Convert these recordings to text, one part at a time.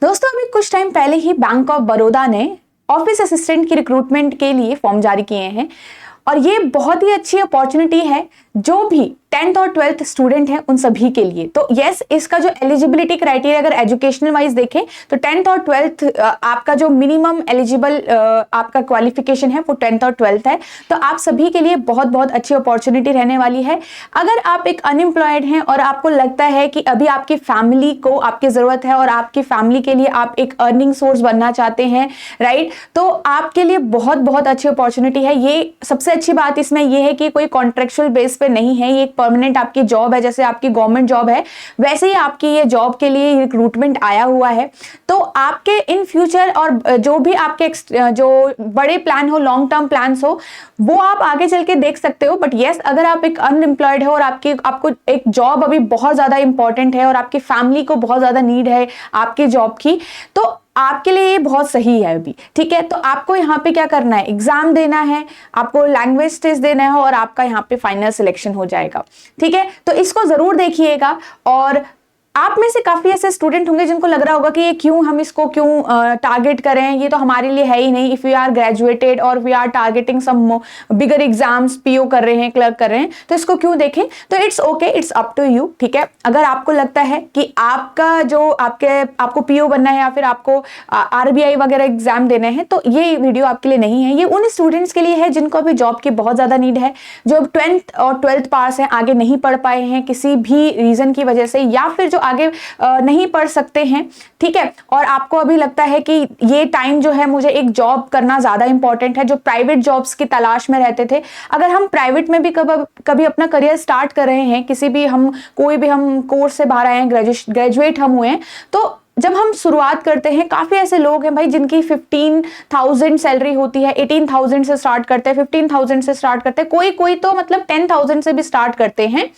दोस्तों अभी कुछ टाइम पहले ही बैंक ऑफ बड़ौदा ने ऑफिस असिस्टेंट की रिक्रूटमेंट के लिए फॉर्म जारी किए हैं और ये बहुत ही अच्छी अपॉर्चुनिटी है जो भी 10th और 12th स्टूडेंट हैं उन सभी के लिए। तो यस, इसका जो एलिजिबिलिटी क्राइटेरिया अगर एजुकेशनल वाइज देखें तो 10th और 12th आपका जो मिनिमम एलिजिबल आपका क्वालिफिकेशन है वो 10th और 12th है। तो आप सभी के लिए बहुत बहुत अच्छी अपॉर्चुनिटी रहने वाली है। अगर आप एक अनएम्प्लॉयड हैं और आपको लगता है कि अभी आपकी फैमिली को आपकी जरूरत है और आपकी फैमिली के लिए आप एक अर्निंग सोर्स बनना चाहते हैं, राइट, तो आपके लिए बहुत बहुत अच्छी अपॉर्चुनिटी है। ये सबसे अच्छी बात इसमें यह है कि कोई कॉन्ट्रेक्चुअल बेस पे नहीं है, ये एक परमानेंट आपकी जॉब है। जैसे आपकी गवर्नमेंट जॉब है वैसे ही आपकी ये जॉब के लिए रिक्रूटमेंट आया हुआ है। तो आपके इन फ्यूचर और जो भी आपके जो बड़े प्लान हो, लॉन्ग टर्म प्लान्स हो, वो आप आगे चल के देख सकते हो। बट यस, अगर आप एक अनएम्प्लॉयड हो और आपको एक जॉब अभी बहुत ज्यादा इंपॉर्टेंट है और आपकी फैमिली को बहुत ज्यादा नीड है आपकी जॉब की, तो आपके लिए ये बहुत सही है अभी, ठीक है। तो आपको यहाँ पे क्या करना है, एग्जाम देना है, आपको लैंग्वेज टेस्ट देना है और आपका यहाँ पे फाइनल सिलेक्शन हो जाएगा, ठीक है। तो इसको जरूर देखिएगा। और आप में से काफी ऐसे स्टूडेंट होंगे जिनको लग रहा होगा कि ये क्यों हम इसको क्यों टारगेट करें, ये तो हमारे लिए है ही नहीं। इफ वी आर ग्रेजुएटेड और we are targeting some bigger exams, PO कर रहे हैं, क्लर्क कर रहे हैं, तो इसको क्यों देखें। तो it's okay, it's up to you, ठीक है। अगर आपको लगता है कि आपका जो आपको पीओ बनना है या फिर आपको आरबीआई वगैरह एग्जाम देने हैं, तो ये वीडियो आपके लिए नहीं है। ये उन स्टूडेंट्स के लिए है जिनको अभी जॉब की बहुत ज्यादा नीड है, जो 10th और 12th पास है, आगे नहीं पढ़ पाए हैं किसी भी रीजन की वजह से, या फिर जो आगे नहीं पढ़ सकते हैं, ठीक है। और आपको अभी लगता है कि ये टाइम जो है मुझे एक जॉब करना ज्यादा इंपॉर्टेंट है, जो प्राइवेट जॉब्स की तलाश में रहते थे। अगर हम प्राइवेट में भी कभी अपना करियर स्टार्ट कर रहे हैं, किसी भी कोई भी हम कोर्स से बाहर आए हैं, ग्रेजुएट हम हुए हैं, तो जब हम शुरुआत करते हैं, काफी ऐसे लोग हैं भाई जिनकी 15,000 सैलरी होती है, 18,000 से स्टार्ट करते हैं, 15,000 से स्टार्ट करते हैं, कोई तो मतलब 10,000 से भी स्टार्ट करते हैं,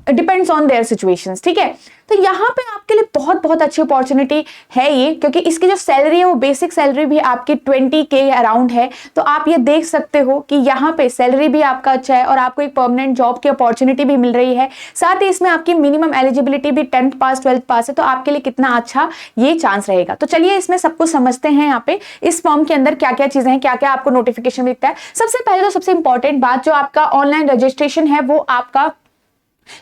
डिपेंड्स ऑन देयर सिचुएशंस, ठीक है। तो यहाँ पे आपके लिए बहुत बहुत अच्छी अपॉर्चुनिटी है ये, क्योंकि इसकी जो सैलरी है वो बेसिक सैलरी भी आपकी 20K अराउंड है। तो आप ये देख सकते हो कि यहाँ पे सैलरी भी आपका अच्छा है और आपको एक परमानेंट जॉब की अपॉर्चुनिटी भी मिल रही है। साथ ही इसमें आपकी मिनिमम एलिजिबिलिटी भी 10th पास 12th पास है। तो आपके लिए कितना अच्छा ये चांस रहेगा। तो चलिए इसमें सब कुछ समझते हैं। यहाँ पे इस फॉर्म के अंदर क्या क्या चीजें हैं, क्या क्या आपको नोटिफिकेशन मिलता है। सबसे पहले तो सबसे इंपॉर्टेंट बात, जो आपका ऑनलाइन रजिस्ट्रेशन है वो आपका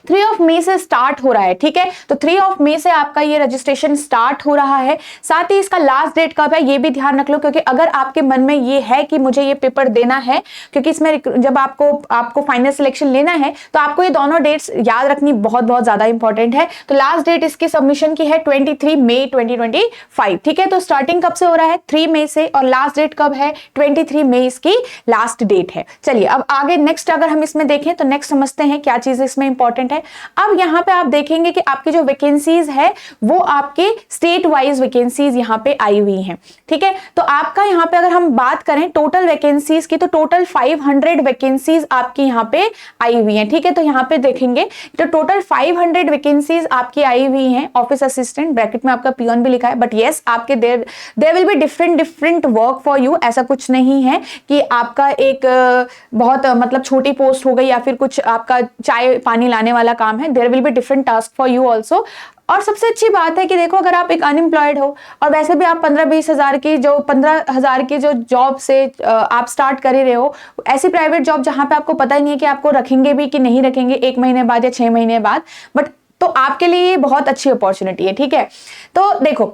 3 मई से स्टार्ट हो रहा है, ठीक है। तो 3 मई से आपका ये रजिस्ट्रेशन स्टार्ट हो रहा है। साथ ही इसका लास्ट डेट कब है ये भी ध्यान रख लो, क्योंकि अगर आपके मन में ये है कि मुझे ये पेपर देना है, क्योंकि इसमें जब आपको फाइनल सिलेक्शन लेना है तो आपको ये दोनों डेट्स याद रखनी बहुत बहुत ज्यादा इंपॉर्टेंट है। तो लास्ट डेट इसकी सबमिशन की है 23 मई 2025, ठीक है। तो स्टार्टिंग कब से हो रहा है, 3 मई से, और लास्ट डेट कब है, 23 मई इसकी लास्ट डेट है। चलिए अब आगे नेक्स्ट अगर हम इसमें देखें तो नेक्स्ट समझते हैं क्या चीज इसमें इंपॉर्टेंट है। अब यहां पे आप देखेंगे कि आपकी जो वैकेंसीज है वो आपके स्टेट वाइज वैकेंसीज यहां पे आई हुई हैं, ठीक है। तो आपका यहां पे अगर हम बात करें टोटल वैकेंसीज की, तो टोटल 500 वैकेंसीज आपकी यहां पे आई हुई हैं, ठीक है। तो यहां पे देखेंगे तो टोटल 500 वैकेंसीज आपकी आई हुई हैं। ऑफिस असिस्टेंट, ब्रैकेट में आपका पियोन भी लिखा है, बट यस आपके there will be different work for you. ऐसा कुछ नहीं है कि आपका एक बहुत मतलब छोटी पोस्ट हो गई या फिर कुछ आपका चाय पानी लाने वाला काम है। There will be different task for you also. और सबसे अच्छी बात है कि देखो, अगर आप एक अनएम्प्लॉयड हो और वैसे भी आप 15-20 हज़ार की 15,000 की जो जॉब से आप स्टार्ट कर ही रहे हो, ऐसी प्राइवेट जॉब जहां पे आपको पता ही नहीं है कि आपको रखेंगे भी कि नहीं रखेंगे 1 महीने बाद या 6 महीने बाद, बट तो आपके लिए ये बहुत अच्छी अपॉर्चुनिटी है, ठीक है। तो देखो,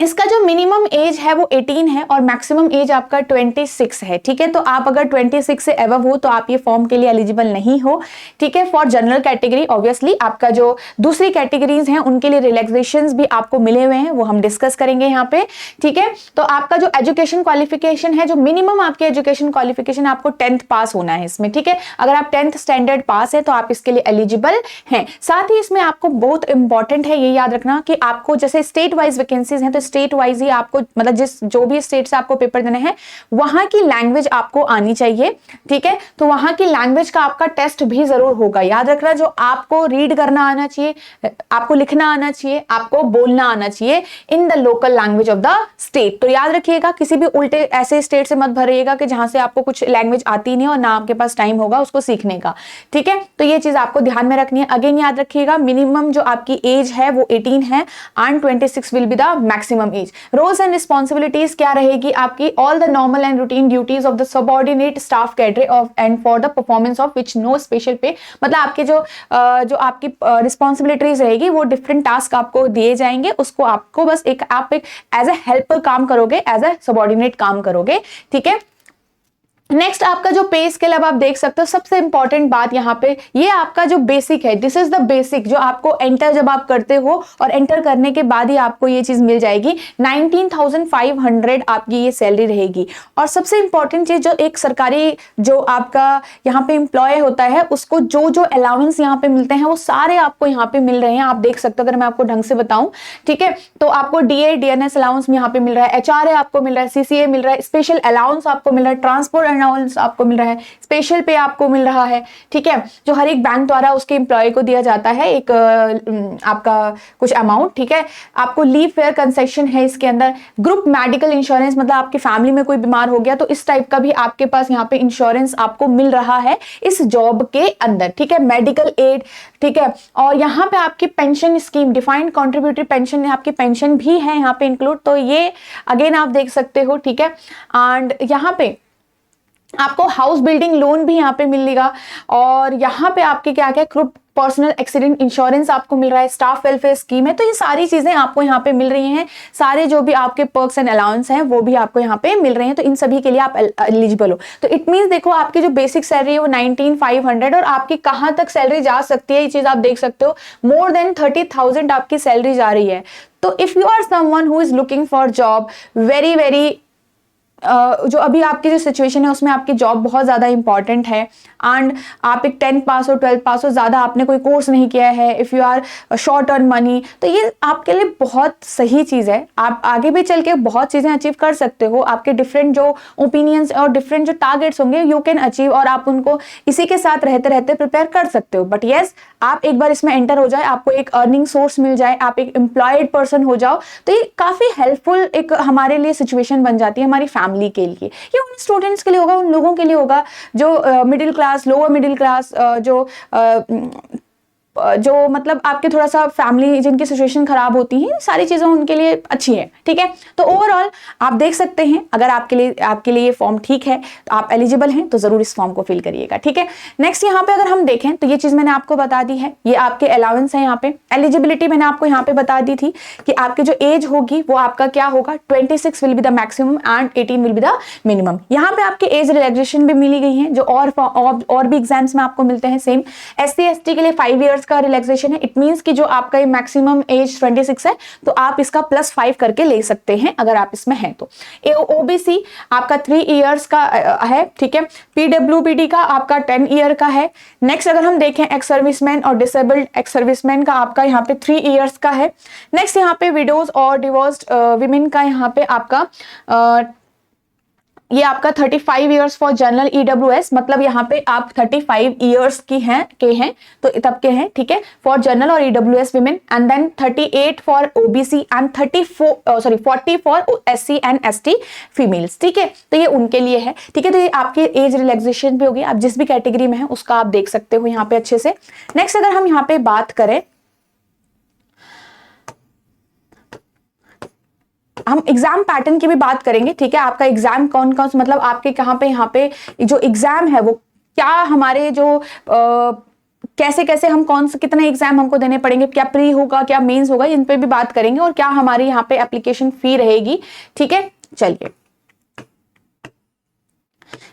इसका जो मिनिमम एज है वो 18 है और मैक्सिमम एज आपका 26 है, ठीक है। तो आप अगर 26 से एबव हो तो आप ये फॉर्म के लिए एलिजिबल नहीं हो, ठीक है। फॉर जनरल कैटेगरी ऑब्वियसली आपका जो दूसरी कैटेगरीज हैं उनके लिए रिलैक्सेशंस भी आपको मिले हुए हैं, वो हम डिस्कस करेंगे यहाँ पे, ठीक है। तो आपका जो एजुकेशन क्वालिफिकेशन है, जो मिनिमम आपकी एजुकेशन क्वालिफिकेशन, आपको 10th पास होना है इसमें, ठीक है। अगर आप 10th स्टैंडर्ड पास है तो आप इसके लिए एलिजिबल हैं। साथ ही इसमें आपको बहुत इंपॉर्टेंट है ये याद रखना कि आपको जैसे स्टेट वाइज वैकेंसीज हैं, तो स्टेट वाइज ही आपको, मतलब जो भी स्टेट से आपको पेपर देने हैं वहां की लैंग्वेज आपको आनी चाहिए, ठीक है। तो वहां की लैंग्वेज का आपका टेस्ट भी जरूर होगा। याद रखना, जो आपको रीड करना आना चाहिए, आपको लिखना आना चाहिए, आपको बोलना आना चाहिए in the local language of the state. तो याद रखिएगा, किसी भी उल्टे ऐसे स्टेट से मत भरिएगा कि जहां से आपको कुछ लैंग्वेज आती नहीं और ना आपके पास टाइम होगा उसको सीखने का, ठीक है। तो ये चीज आपको ध्यान में रखनी है। अगेन याद रखिएगा, मिनिमम जो आपकी एज है वो 18 है and 26 will be the maximum age. Roles and responsibilities क्या रहेगी आपकी? All the normal and routine duties of the subordinate staff cadre of and for the performance of which no special pay. मतलब आपके जो आपकी रिस्पॉन्सिबिलिटीज रहेगी वो different task आपको दिए जाएंगे, उसको आपको बस आप एक एज ए हेल्पर काम करोगे, एज ए सबऑर्डिनेट काम करोगे, ठीक है। नेक्स्ट आपका जो पे स्केल, अब आप देख सकते हो सबसे इंपॉर्टेंट बात यहाँ पे, ये आपका जो बेसिक है, दिस इज द बेसिक, जो आपको एंटर जब आप करते हो और एंटर करने के बाद ही आपको ये चीज मिल जाएगी। 19,500 आपकी ये सैलरी रहेगी। और सबसे इंपॉर्टेंट चीज, जो एक सरकारी जो आपका यहाँ पे एम्प्लॉय होता है उसको जो जो अलाउंस यहाँ पे मिलते हैं वो सारे आपको यहाँ पे मिल रहे हैं। आप देख सकते हो, अगर मैं आपको ढंग से बताऊं, ठीक है, तो आपको DA DNS अलाउंस यहाँ पे मिल रहा है, HRA आपको मिल रहा है, CCA मिल रहा है, स्पेशल अलाउंस आपको मिल रहा है, ट्रांसपोर्ट अलाउंस आपको मिल रहा है, स्पेशल पे आपको मिल रहा है, ठीक है, जो हर एक बैंक द्वारा उसके एम्प्लॉय को दिया जाता है एक आपका कुछ अमाउंट, ठीक है। आपको लीव फेयर कंसेशन है इसके अंदर, ग्रुप मेडिकल इंश्योरेंस, मतलब आपकी फैमिली में कोई बीमार हो गया तो इस टाइप का भी आपके पास यहाँ पे इंश्योरेंस आपको मिल रहा है इस जॉब के अंदर, ठीक है, मेडिकल एड, ठीक है। और यहाँ पे आपकी pension scheme, defined contributory pension, आपकी पेंशन भी है यहाँ पे इंक्लूड, तो ये अगेन आप देख सकते हो, ठीक है। एंड यहाँ पे आपको हाउस बिल्डिंग लोन भी यहाँ पे मिलेगा। और यहाँ पे आपके क्या क्या ग्रुप पर्सनल एक्सीडेंट इंश्योरेंस आपको मिल रहा है, स्टाफ वेलफेयर स्कीम है। तो ये सारी चीजें आपको यहाँ पे मिल रही हैं, सारे जो भी आपके पर्क्स एंड अलाउंस हैं वो भी आपको यहाँ पे मिल रहे हैं। तो इन सभी के लिए आप एलिजिबल हो। तो इट मींस देखो, आपकी जो बेसिक सैलरी है वो 19,500 और आपकी कहाँ तक सैलरी जा सकती है ये चीज आप देख सकते हो, मोर देन 30,000 आपकी सैलरी जा रही है। तो if you are someone who is looking for job, very very जो अभी आपकी जो सिचुएशन है उसमें आपकी जॉब बहुत ज़्यादा इंपॉर्टेंट है, एंड आप एक 10th पास हो, 12th पास हो, ज़्यादा आपने कोई कोर्स नहीं किया है, if you are short earn money, तो ये आपके लिए बहुत सही चीज़ है। आप आगे भी चल के बहुत चीज़ें अचीव कर सकते हो। आपके डिफरेंट जो ओपिनियंस और डिफरेंट जो टारगेट्स होंगे यू कैन अचीव, और आप उनको इसी के साथ रहते रहते प्रिपेयर कर सकते हो। बट येस, आप एक बार इसमें एंटर हो जाए, आपको एक अर्निंग सोर्स मिल जाए, आप एक एम्प्लॉयड पर्सन हो जाओ, तो ये काफ़ी हेल्पफुल एक हमारे लिए सिचुएशन बन जाती है, हमारी फैमिली के लिए। ये उन स्टूडेंट्स के लिए होगा, उन लोगों के लिए होगा जो middle class, lower middle class, जो मतलब आपके थोड़ा सा फैमिली जिनकी सिचुएशन खराब होती है, सारी चीजें उनके लिए अच्छी है, ठीक है। तो ओवरऑल आप देख सकते हैं, अगर आपके लिए ये फॉर्म ठीक है, तो आप एलिजिबल हैं, तो जरूर इस फॉर्म को फिल करिएगा, ठीक है। नेक्स्ट यहाँ पे अगर हम देखें तो ये चीज मैंने आपको बता दी है, ये आपके अलाउंस है। यहाँ पे एलिजिबिलिटी मैंने आपको यहाँ पे बता दी थी कि आपकी जो एज होगी वो आपका क्या होगा, 26 will be the maximum and 18 will be the minimum. यहाँ पे आपके एज रिलैक्सेशन भी मिली गई है, जो और भी एग्जाम्स में आपको मिलते हैं सेम। SC ST के लिए 5 इयर्स का रिलैक्सेशन है। इट मींस कि जो आपका मैक्सिमम एज 26 है तो आप इसका +5 करके ले सकते हैं अगर आप इसमें हैं तो। OBC आपका 3 इयर्स का है, ठीक है। PWBD का आपका 10 ईयर का है। नेक्स्ट अगर हम देखें एक्स सर्विसमैन और डिसेबल्ड एक्स सर्विसमैन का आपका यहाँ पे 3 इयर्स का है। नेक्स्ट यहाँ पे विडोज और डिवोर्स्ड विमेन का यहाँ पे आपका ये आपका 35 इयर्स फॉर जनरल EWS, मतलब यहाँ पे आप 35 इयर्स की हैं तो तब के हैं, ठीक है, फॉर जनरल और EWS women, and then 38 for OBC and 40 for SC and ST females, ठीक है। तो ये उनके लिए है, ठीक है। तो ये आपके एज रिलैक्सेशन भी होगी, आप जिस भी कैटेगरी में है उसका आप देख सकते हो यहाँ पे अच्छे से। नेक्स्ट अगर हम यहाँ पे बात करें, हम एग्जाम पैटर्न की भी बात करेंगे, ठीक है। आपका एग्जाम कौन कौन, मतलब आपके कहाँ पे यहाँ पे जो एग्जाम है वो क्या हमारे जो कैसे कैसे हम कौन से कितने एग्जाम हमको देने पड़ेंगे, क्या प्री होगा, क्या मेंस होगा, इन पे भी बात करेंगे, और क्या हमारी यहाँ पे एप्लीकेशन फी रहेगी, ठीक है। चलिए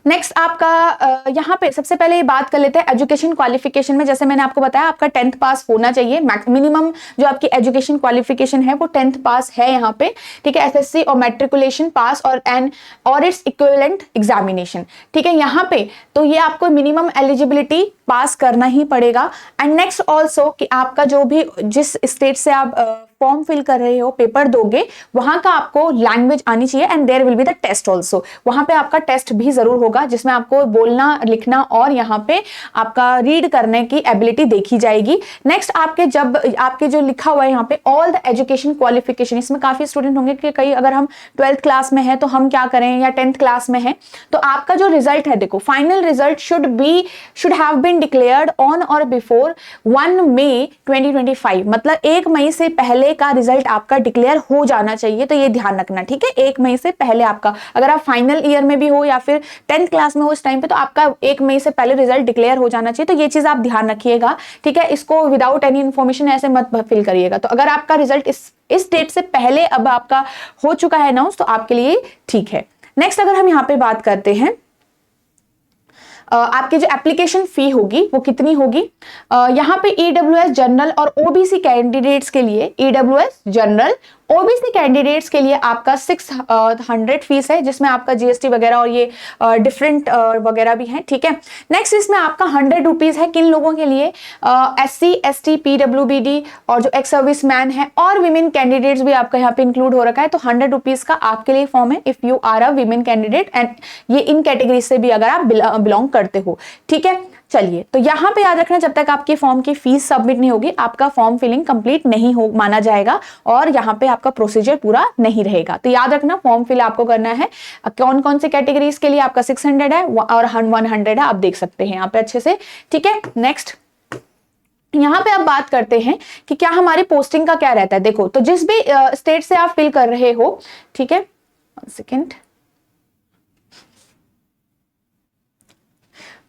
नेक्स्ट आपका यहाँ पे सबसे पहले ये बात कर लेते हैं एजुकेशन क्वालिफिकेशन में। जैसे मैंने आपको बताया आपका 10th पास होना चाहिए, मिनिमम जो आपकी एजुकेशन क्वालिफिकेशन है वो 10th पास है यहाँ पे, ठीक है। एसएससी और मैट्रिकुलेशन पास और इट्स इक्विवेलेंट एग्जामिनेशन, ठीक है। यहाँ पे तो ये आपको मिनिमम एलिजिबिलिटी पास करना ही पड़ेगा। एंड नेक्स्ट ऑल्सो कि आपका जो भी जिस स्टेट से आप फॉर्म फिल कर रहे हो, पेपर दोगे, वहां का आपको लैंग्वेज आनी चाहिए and there will be the test also. वहां पे आपका टेस्ट भी जरूर होगा जिसमें आपको बोलना, लिखना और यहाँ पे आपका रीड करने की एबिलिटी देखी जाएगी। नेक्स्ट आपके जो लिखा हुआ है यहाँ पे ऑल द एजुकेशन क्वालिफिकेशन, इसमें काफी स्टूडेंट होंगे कि कई अगर हम 12th क्लास में है तो हम क्या करें, या 10th क्लास में है तो आपका जो रिजल्ट है, देखो final result should have been declared on और बिफोर 1 मई 2025, मतलब 1 मई से पहले का रिजल्ट आपका डिक्लेयर हो जाना चाहिए। तो ये ध्यान रखना, ठीक है। 1 मई से पहले आपका, अगर आप फाइनल ईयर में भी हो या फिर 10th क्लास में हो इस टाइम पे, तो आपका 1 मई से पहले रिजल्ट डिक्लेयर हो जाना चाहिए। तो ये चीज आप ध्यान रखिएगा, ठीक है। इसको विदाउट एनी इन्फॉर्मेशन ऐसे मत फिल करिएगा। तो अगर आपका रिजल्ट इस डेट से पहले अब आपका हो चुका है अनाउंस, तो आपके लिए ठीक है। नेक्स्ट अगर हम यहाँ पे बात करते हैं आपकी जो एप्लीकेशन फी होगी वो कितनी होगी, यहाँ पे ईडब्ल्यूएस जनरल और ओबीसी कैंडिडेट्स के लिए, ईडब्ल्यूएस जनरल ओबीसी कैंडिडेट्स के लिए आपका 600 फीस है, जिसमें आपका जीएसटी वगैरह और ये डिफरेंट वगैरह भी है, ठीक है। नेक्स्ट इसमें आपका 100 रुपीज है किन लोगों के लिए, एससी एसटी पीडब्ल्यूबीडी और जो एक्स सर्विस मैन है और विमेन कैंडिडेट्स भी आपका यहाँ पे इंक्लूड हो रखा है। तो 100 रुपीज का आपके लिए फॉर्म है if you are a women candidate and ये इन कैटेगरी से भी अगर आप बिलोंग करते हो, ठीक है। चलिए, तो यहां पे याद रखना जब तक आपकी फॉर्म की फीस सबमिट नहीं होगी आपका फॉर्म फिलिंग कंप्लीट नहीं हो माना जाएगा और यहां पे आपका प्रोसीजर पूरा नहीं रहेगा। तो याद रखना फॉर्म फिल आपको करना है, कौन कौन से कैटेगरीज के लिए आपका 600 है और 100 है, आप देख सकते हैं यहाँ पे अच्छे से, ठीक है। नेक्स्ट यहां पे आप बात करते हैं कि क्या हमारी पोस्टिंग का क्या रहता है। देखो, तो जिस भी स्टेट से आप फिल कर रहे हो, ठीक है, 1 सेकेंड,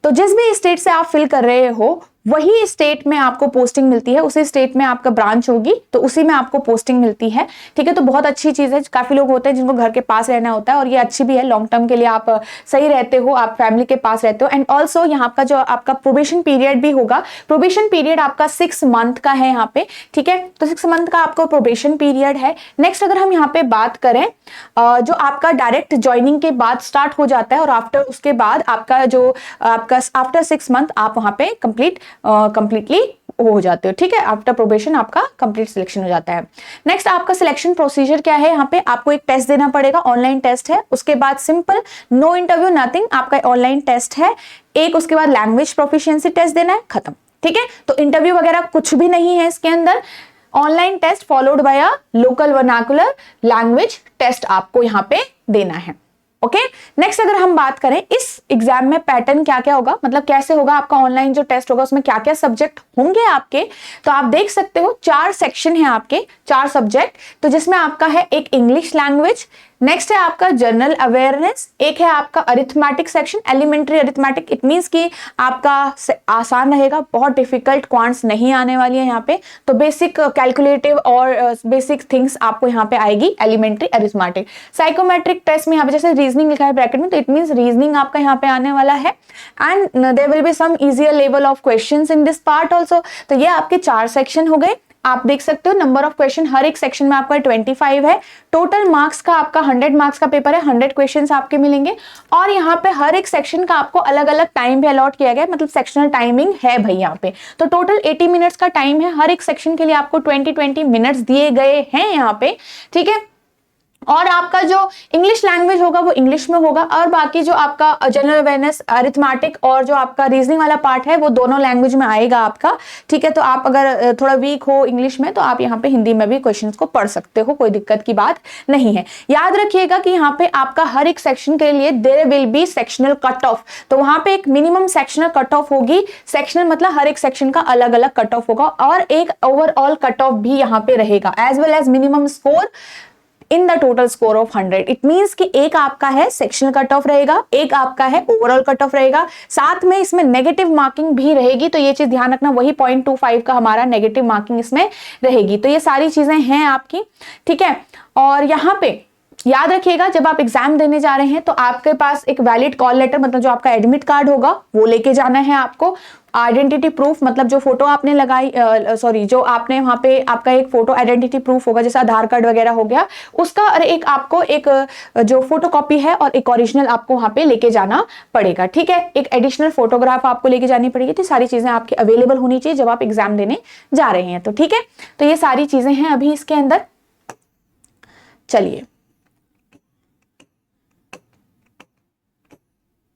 तो जिस भी स्टेट से आप फिल कर रहे हो वही स्टेट में आपको पोस्टिंग मिलती है, उसी स्टेट में आपका ब्रांच होगी तो उसी में आपको पोस्टिंग मिलती है, ठीक है। तो बहुत अच्छी चीज है, काफी लोग होते हैं जिनको घर के पास रहना होता है और ये अच्छी भी है, लॉन्ग टर्म के लिए आप सही रहते हो, आप फैमिली के पास रहते हो। एंड ऑल्सो यहाँ का जो आपका प्रोबेशन पीरियड भी होगा, प्रोबेशन पीरियड आपका 6 मंथ का है यहाँ पे, ठीक है। तो 6 मंथ का आपको प्रोबेशन पीरियड है। नेक्स्ट अगर हम यहाँ पे बात करें जो आपका डायरेक्ट ज्वाइनिंग के बाद स्टार्ट हो जाता है और आफ्टर उसके बाद आपका जो आपका आफ्टर 6 मंथ आप वहां पे कंप्लीटली हो जाते हो, ठीक है। आफ्टर प्रोबेशन आपका कंप्लीट सिलेक्शन हो जाता है। नेक्स्ट आपका सिलेक्शन प्रोसीजर क्या है, यहाँ पे आपको एक टेस्ट देना पड़ेगा, ऑनलाइन टेस्ट है, उसके बाद सिंपल नो इंटरव्यू नथिंग, आपका ऑनलाइन टेस्ट है एक, उसके बाद लैंग्वेज प्रोफिशिएंसी टेस्ट देना है, खत्म, ठीक है। तो इंटरव्यू वगैरह कुछ भी नहीं है इसके अंदर, online test followed by a local vernacular language test आपको यहाँ पे देना है, ओके। नेक्स्ट अगर हम बात करें इस एग्जाम में पैटर्न क्या क्या होगा, मतलब कैसे होगा आपका ऑनलाइन जो टेस्ट होगा उसमें क्या क्या सब्जेक्ट होंगे आपके, तो आप देख सकते हो 4 सेक्शन है आपके, 4 सब्जेक्ट, तो जिसमें आपका है एक इंग्लिश लैंग्वेज, नेक्स्ट है आपका जनरल अवेयरनेस, एक है आपका arithmetic section, elementary arithmetic, it means कि आपका आसान रहेगा, बहुत डिफिकल्ट क्वांट्स नहीं आने वाली है यहाँ पे, तो बेसिक कैलकुलेटिव और बेसिक थिंग्स आपको यहाँ पे आएगी एलिमेंट्री अरिथमेटिक। साइकोमेट्रिक टेस्ट में यहाँ पे जैसे रीजनिंग लिखा है ब्रैकेट में, तो इट मींस रीजनिंग आपका यहाँ पे आने वाला है and there will be some easier level of questions in this part also. तो ये आपके 4 सेक्शन हो गए, आप देख सकते हो नंबर ऑफ क्वेश्चन हर एक सेक्शन में आपका 25 है, टोटल मार्क्स का आपका 100 मार्क्स का पेपर है, 100 क्वेश्चंस आपके मिलेंगे और यहाँ पे हर एक सेक्शन का आपको अलग अलग टाइम भी अलॉट किया गया, मतलब सेक्शनल टाइमिंग है भाई यहाँ पे। तो टोटल 80 मिनट्स का टाइम है, हर एक सेक्शन के लिए आपको 20 मिनट्स दिए गए हैं यहाँ पे, ठीक है। और आपका जो इंग्लिश लैंग्वेज होगा वो इंग्लिश में होगा और बाकी जो आपका जनरल अवेयरनेस अरिथमेटिक और जो आपका रीजनिंग वाला पार्ट है वो दोनों लैंग्वेज में आएगा आपका, ठीक है। तो आप अगर थोड़ा वीक हो इंग्लिश में तो आप यहाँ पे हिंदी में भी क्वेश्चंस को पढ़ सकते हो, कोई दिक्कत की बात नहीं है। याद रखिएगा कि यहाँ पे आपका हर एक सेक्शन के लिए there will be sectional cut off, तो वहां पे एक मिनिमम सेक्शनल कट ऑफ होगी, सेक्शनल मतलब हर एक सेक्शन का अलग अलग कट ऑफ होगा और एक ओवरऑल कट ऑफ भी यहाँ पे रहेगा as well as minimum score in the total score of 100। It means कि एक आपका है सेक्शनल कट ऑफ रहेगा, एक आपका है ओवरऑल कट ऑफ रहेगा, साथ में इसमें नेगेटिव मार्किंग भी रहेगी, तो ये चीज ध्यान रखना, वही 0.25 का हमारा नेगेटिव मार्किंग इसमें रहेगी। तो ये सारी चीजें हैं आपकी, ठीक है। और यहाँ पे याद रखिएगा जब आप एग्जाम देने जा रहे हैं तो आपके पास एक वैलिड कॉल लेटर, मतलब जो आपका एडमिट कार्ड होगा वो लेके जाना है आपको। आइडेंटिटी प्रूफ, मतलब जो फोटो आपने लगाई, जो आपने वहां पे आपका एक फोटो आइडेंटिटी प्रूफ होगा, जैसे आधार कार्ड वगैरह हो गया उसका, और एक आपको एक जो फोटो कॉपी है और एक ओरिजिनल आपको वहां पे लेके जाना पड़ेगा। ठीक है, एक एडिशनल फोटोग्राफ आपको लेके जानी पड़ेगी। तो सारी चीजें आपकी अवेलेबल होनी चाहिए जब आप एग्जाम देने जा रहे हैं। तो ठीक है, तो ये सारी चीजें हैं अभी इसके अंदर। चलिए,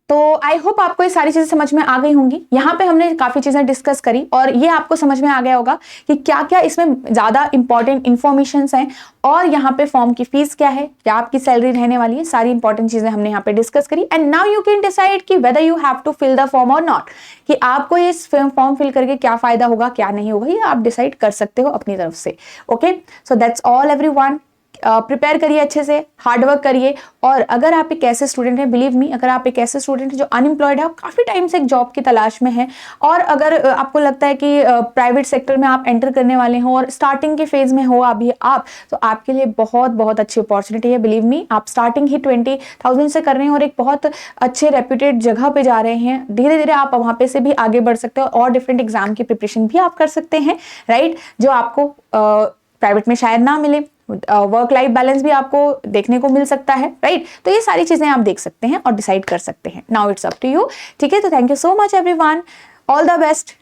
तो आई होप आपको ये सारी चीजें समझ में आ गई होंगी। यहाँ पे हमने काफी चीजें डिस्कस करी और ये आपको समझ में आ गया होगा कि क्या क्या इसमें ज्यादा इंपॉर्टेंट इंफॉर्मेशन हैं, और यहाँ पे फॉर्म की फीस क्या है, क्या आपकी सैलरी रहने वाली है, सारी इंपॉर्टेंट चीजें हमने यहाँ पे डिस्कस करी। And now you can decide कि whether you have to fill the form और नॉट, कि आपको ये फॉर्म फिल करके क्या फायदा होगा क्या नहीं होगा, ये आप डिसाइड कर सकते हो अपनी तरफ से। Okay, so that's all everyone. Prepare करिए अच्छे से, हार्डवर्क करिए। और अगर आप एक ऐसे स्टूडेंट हैं, बिलीव मी, अगर आप एक ऐसे स्टूडेंट हैं जो अनएम्प्लॉयड है, आप काफ़ी टाइम से एक जॉब की तलाश में है, और अगर आपको लगता है कि प्राइवेट सेक्टर में आप एंटर करने वाले हो और स्टार्टिंग के फेज में हो अभी आप, तो आपके लिए बहुत बहुत अच्छी अपॉर्चुनिटी है। बिलीव मी, आप स्टार्टिंग ही 20,000 से कर रहे हैं और एक बहुत अच्छे रेप्यूटेड जगह पे जा रहे हैं। धीरे धीरे आप वहाँ पे से भी आगे बढ़ सकते हो और डिफरेंट एग्जाम की प्रिपरेशन भी आप कर सकते हैं, राइट, जो आपको प्राइवेट में शायद ना मिले। वर्क लाइफ बैलेंस भी आपको देखने को मिल सकता है, राइट। तो ये सारी चीजें आप देख सकते हैं और डिसाइड कर सकते हैं। Now it's up to you. ठीक है, तो thank you so much everyone, all the best.